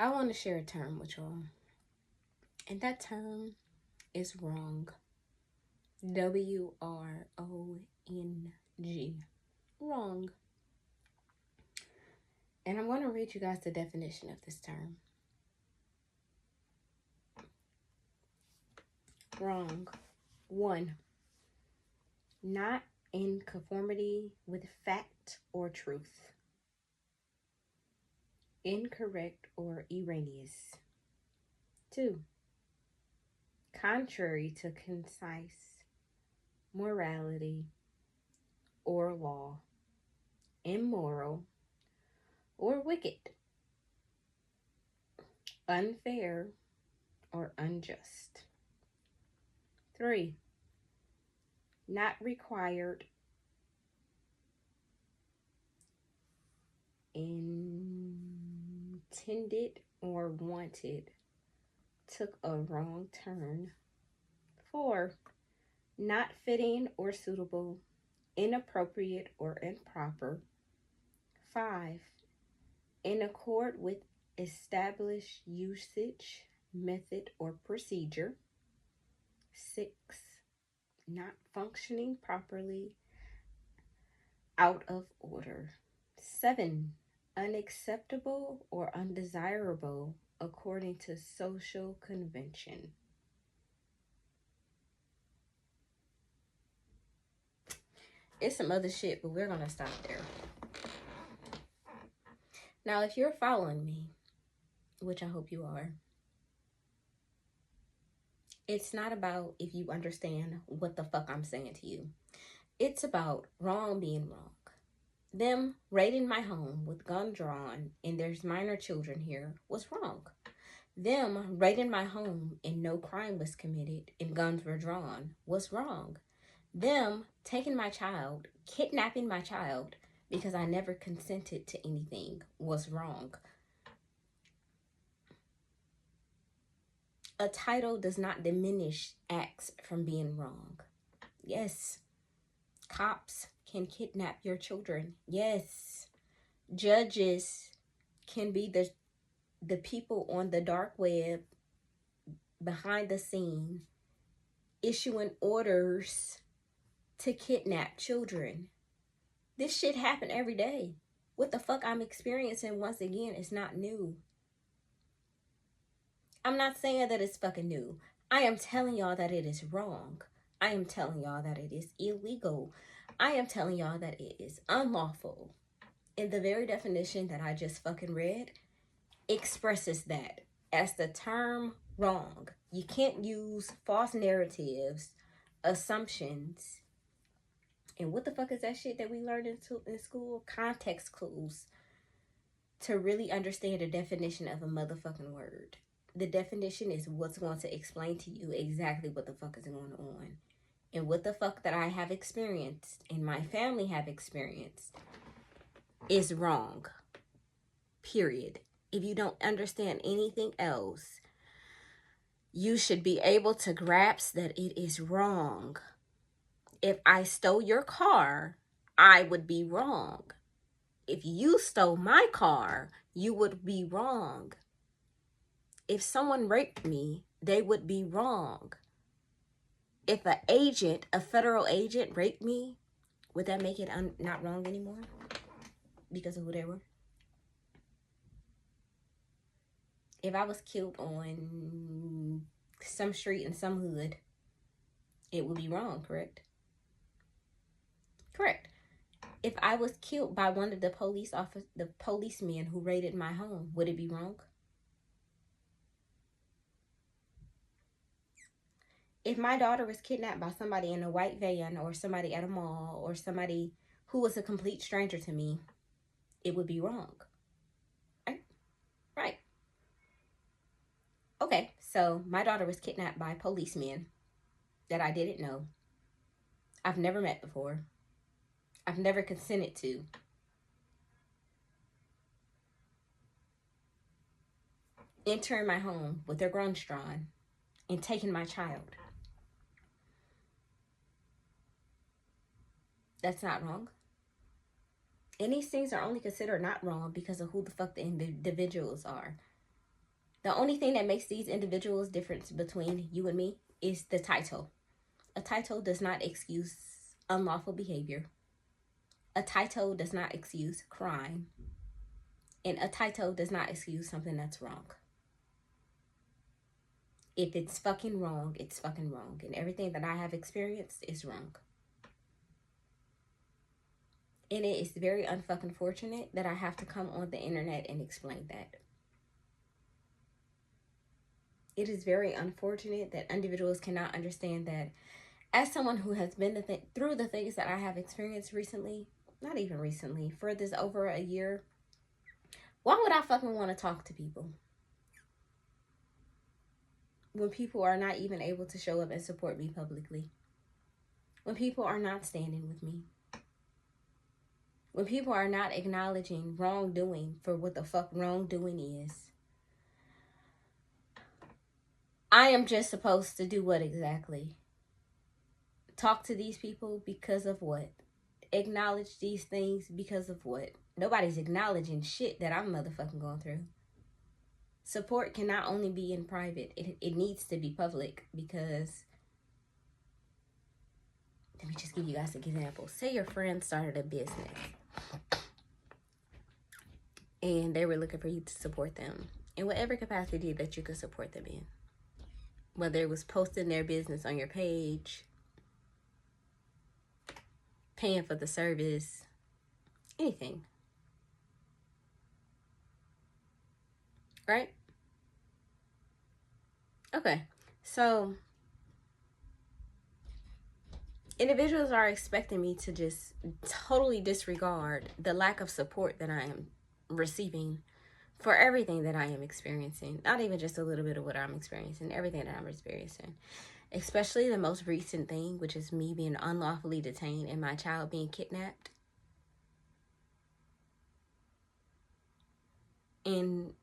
I want to share a term with y'all, and that term is wrong. WRONG. Wrong. And I'm going to read you guys the definition of this term. Wrong. 1. Not in conformity with fact or truth. Incorrect or erroneous. 2. Contrary to concise morality or law. Immoral or wicked. Unfair or unjust. 3. Not required, intended or wanted, took a wrong turn. 4. Not fitting or suitable, inappropriate or improper. 5. In accord with established usage, method, or procedure. 6. Not functioning properly, out of order. 7. Unacceptable or undesirable according to social convention. It's some other shit, but we're going to stop there. Now, if you're following me, which I hope you are, it's not about if you understand what the fuck I'm saying to you. It's about wrong being wrong. Them raiding my home with gun drawn and there's minor children here was wrong. Them raiding my home and no crime was committed and guns were drawn was wrong. Them taking my child, kidnapping my child because I never consented to anything was wrong. A title does not diminish acts from being wrong. Yes, cops can kidnap your children. Yes, judges can be the people on the dark web behind the scene issuing orders to kidnap children. This shit happen every day. What the fuck I'm experiencing, once again, is not new. I'm not saying that it's fucking new. I am telling y'all that it is wrong. I am telling y'all that it is illegal. I am telling y'all that it is unlawful. And the very definition that I just fucking read expresses that as the term wrong. You can't use false narratives, assumptions, and what the fuck is that shit that we learned in school? Context clues, to really understand the definition of a motherfucking word. The definition is what's going to explain to you exactly what the fuck is going on. And what the fuck that I have experienced and my family have experienced is wrong. Period. If you don't understand anything else, you should be able to grasp that it is wrong. If I stole your car, I would be wrong. If you stole my car, you would be wrong. If someone raped me, they would be wrong. If a federal agent raped me, would that make it not wrong anymore? Because of who they were? If I was killed on some street in some hood, it would be wrong, correct? Correct. If I was killed by one of the policemen who raided my home, would it be wrong? If my daughter was kidnapped by somebody in a white van or somebody at a mall or somebody who was a complete stranger to me, it would be wrong. Right. Okay, so my daughter was kidnapped by policemen that I didn't know. I've never met before. I've never consented to. Entering my home with their guns drawn and taking my child. That's not wrong. And these things are only considered not wrong because of who the fuck the individuals are. The only thing that makes these individuals different between you and me is the title. A title does not excuse unlawful behavior. A title does not excuse crime. And a title does not excuse something that's wrong. If it's fucking wrong, it's fucking wrong. And everything that I have experienced is wrong. And it is very unfucking fortunate that I have to come on the internet and explain that. It is very unfortunate that individuals cannot understand that. As someone who has been through the things that I have experienced recently, not even recently, for this over a year, why would I fucking want to talk to people when people are not even able to show up and support me publicly? When people are not standing with me? When people are not acknowledging wrongdoing for what the fuck wrongdoing is? I am just supposed to do what exactly? Talk to these people because of what? Acknowledge these things because of what? Nobody's acknowledging shit that I'm motherfucking going through. Support cannot only be in private. It needs to be public, because let me just give you guys an example. Say your friend started a business and they were looking for you to support them in whatever capacity that you could support them in. Whether it was posting their business on your page, paying for the service, anything. Right? Okay. So individuals are expecting me to just totally disregard the lack of support that I am receiving for everything that I am experiencing. Not even just a little bit of what I'm experiencing, everything that I'm experiencing. Especially the most recent thing, which is me being unlawfully detained and my child being kidnapped. And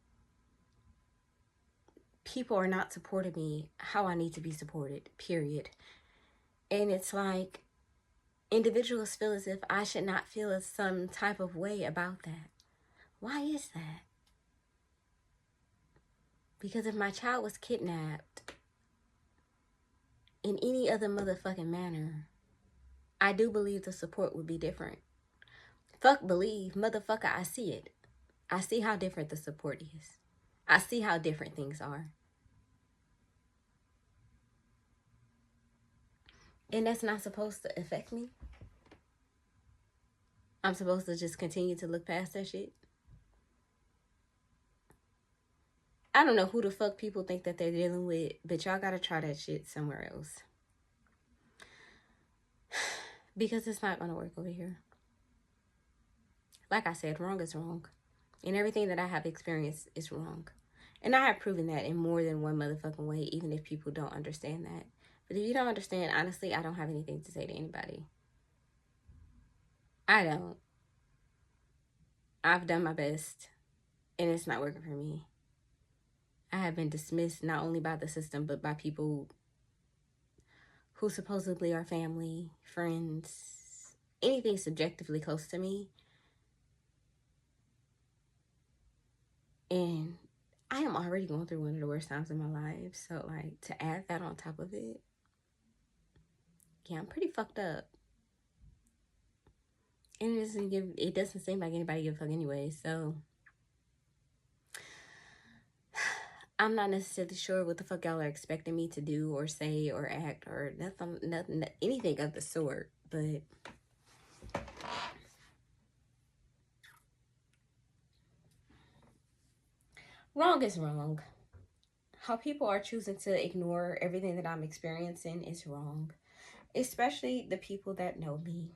people are not supporting me how I need to be supported, period. And it's like individuals feel as if I should not feel some type of way about that. Why is that? Because if my child was kidnapped in any other motherfucking manner, I do believe the support would be different. Fuck believe, motherfucker, I see it. I see how different the support is. I see how different things are. And that's not supposed to affect me. I'm supposed to just continue to look past that shit. I don't know who the fuck people think that they're dealing with, but y'all gotta try that shit somewhere else. Because it's not gonna work over here. Like I said, wrong is wrong. And everything that I have experienced is wrong. And I have proven that in more than one motherfucking way, even if people don't understand that. But if you don't understand, honestly, I don't have anything to say to anybody. I don't. I've done my best, and it's not working for me. I have been dismissed not only by the system, but by people who supposedly are family, friends, anything subjectively close to me. And I am already going through one of the worst times in my life. So, like, to add that on top of it, yeah, I'm pretty fucked up. And it doesn't seem like anybody gives a fuck anyway. So, I'm not necessarily sure what the fuck y'all are expecting me to do or say or act or nothing, anything of the sort. But wrong is wrong. How people are choosing to ignore everything that I'm experiencing is wrong. Especially the people that know me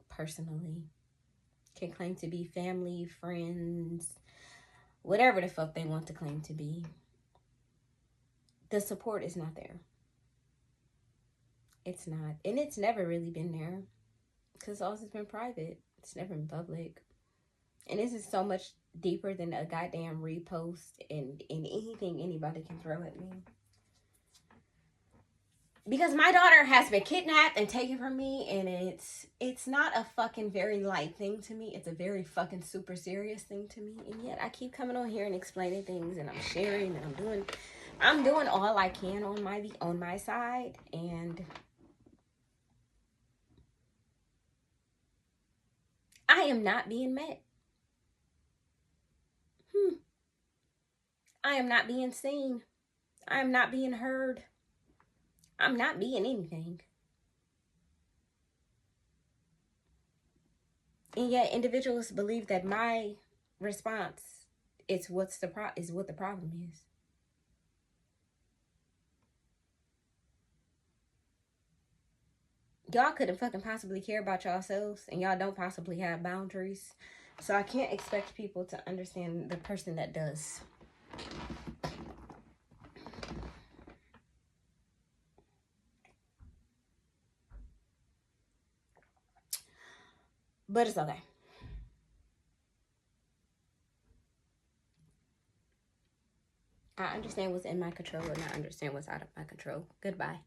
personally. Can claim to be family, friends, whatever the fuck they want to claim to be. The support is not there. It's not. And it's never really been there. Because it's always been private. It's never been public. And this is so much deeper than a goddamn repost and anything anybody can throw at me. Because my daughter has been kidnapped and taken from me, and it's not a fucking very light thing to me. It's a very fucking super serious thing to me. And yet I keep coming on here and explaining things, and I'm sharing, and I'm doing all I can on my side, and I am not being met. I am not being seen. I am not being heard. I'm not being anything. And yet individuals believe that my response is what the problem is. Y'all couldn't fucking possibly care about yourselves, and y'all don't possibly have boundaries. So I can't expect people to understand the person that does. But it's okay. I understand what's in my control, and I understand what's out of my control. Goodbye.